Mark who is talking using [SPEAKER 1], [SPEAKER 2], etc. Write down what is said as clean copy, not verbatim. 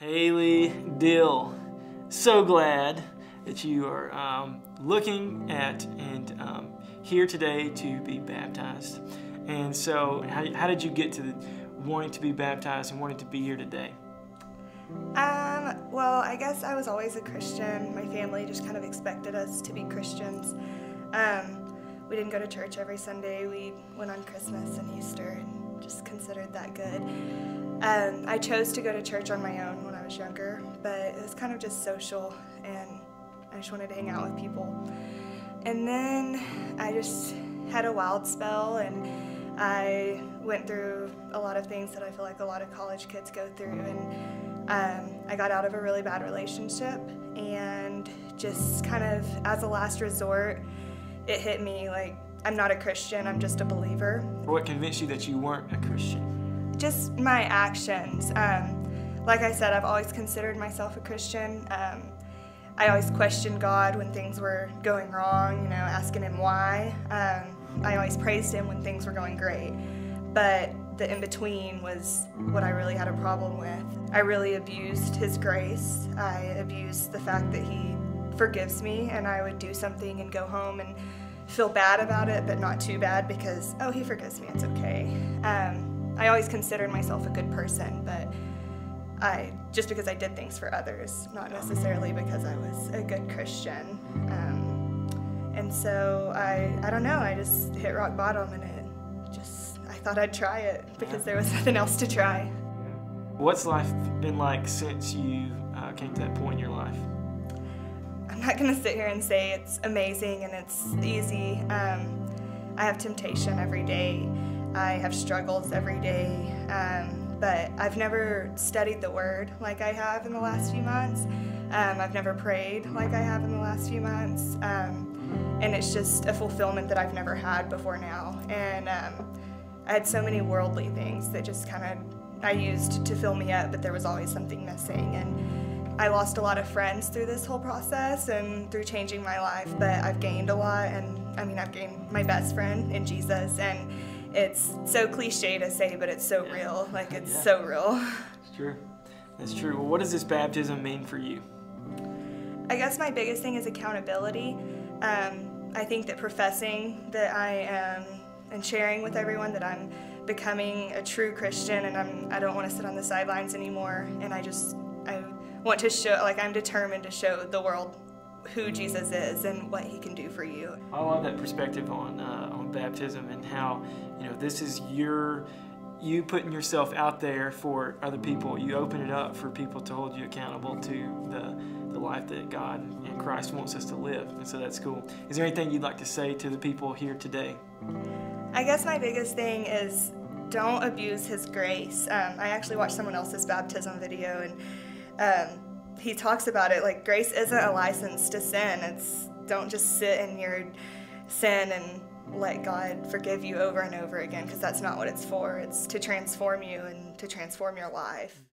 [SPEAKER 1] Haylee Dill, so glad that you are looking at and here today to be baptized. And so how did you get to wanting to be baptized and wanting to be here today?
[SPEAKER 2] Well, I guess I was always a Christian. My family just kind of expected us to be Christians. We didn't go to church every Sunday. We went on Christmas and Easter and just considered that good. I chose to go to church on my own when I was younger, but it was kind of just social, and I just wanted to hang out with people. And then I just had a wild spell, and I went through a lot of things that I feel like a lot of college kids go through, and I got out of a really bad relationship, and just kind of as a last resort, it hit me like, I'm not a Christian, I'm just a believer.
[SPEAKER 1] What convinced you that you weren't a Christian?
[SPEAKER 2] Just my actions. Like I said, I've always considered myself a Christian. I always questioned God when things were going wrong, asking Him why. I always praised Him when things were going great. But the in-between was what I really had a problem with. I really abused His grace. I abused the fact that He forgives me, and I would do something and go home and feel bad about it, but not too bad because, oh, He forgives me, it's okay. I always considered myself a good person, but just because I did things for others, not necessarily because I was a good Christian. And so I don't know, I just hit rock bottom, and I thought I'd try it because there was nothing else to try.
[SPEAKER 1] What's life been like since you came to that point in your life?
[SPEAKER 2] I'm not going to sit here and say it's amazing and it's easy. I have temptation every day. I have struggles every day, but I've never studied the Word like I have in the last few months. I've never prayed like I have in the last few months, and it's just a fulfillment that I've never had before now. And I had so many worldly things that just I used to fill me up, but there was always something missing. And I lost a lot of friends through this whole process and through changing my life, but I've gained a lot, and I've gained my best friend in Jesus, and it's so cliche to say, but it's so real. Like, it's so real.
[SPEAKER 1] It's true. That's true. Well, what does this baptism mean for you?
[SPEAKER 2] I guess my biggest thing is accountability. I think that professing that I am and sharing with everyone that I'm becoming a true Christian, and I don't want to sit on the sidelines anymore, and I want to show, I'm determined to show the world who Jesus is and what He can do for you.
[SPEAKER 1] I love that perspective on baptism, and how this is you putting yourself out there for other people. You open it up for people to hold you accountable to the life that God and Christ wants us to live, and so that's cool. Is there anything you'd like to say to the people here today?
[SPEAKER 2] I guess my biggest thing is don't abuse His grace. I actually watched someone else's baptism video, and he talks about it like grace isn't a license to sin. Don't just sit in your sin and let God forgive you over and over again, because that's not what it's for. It's to transform you and to transform your life.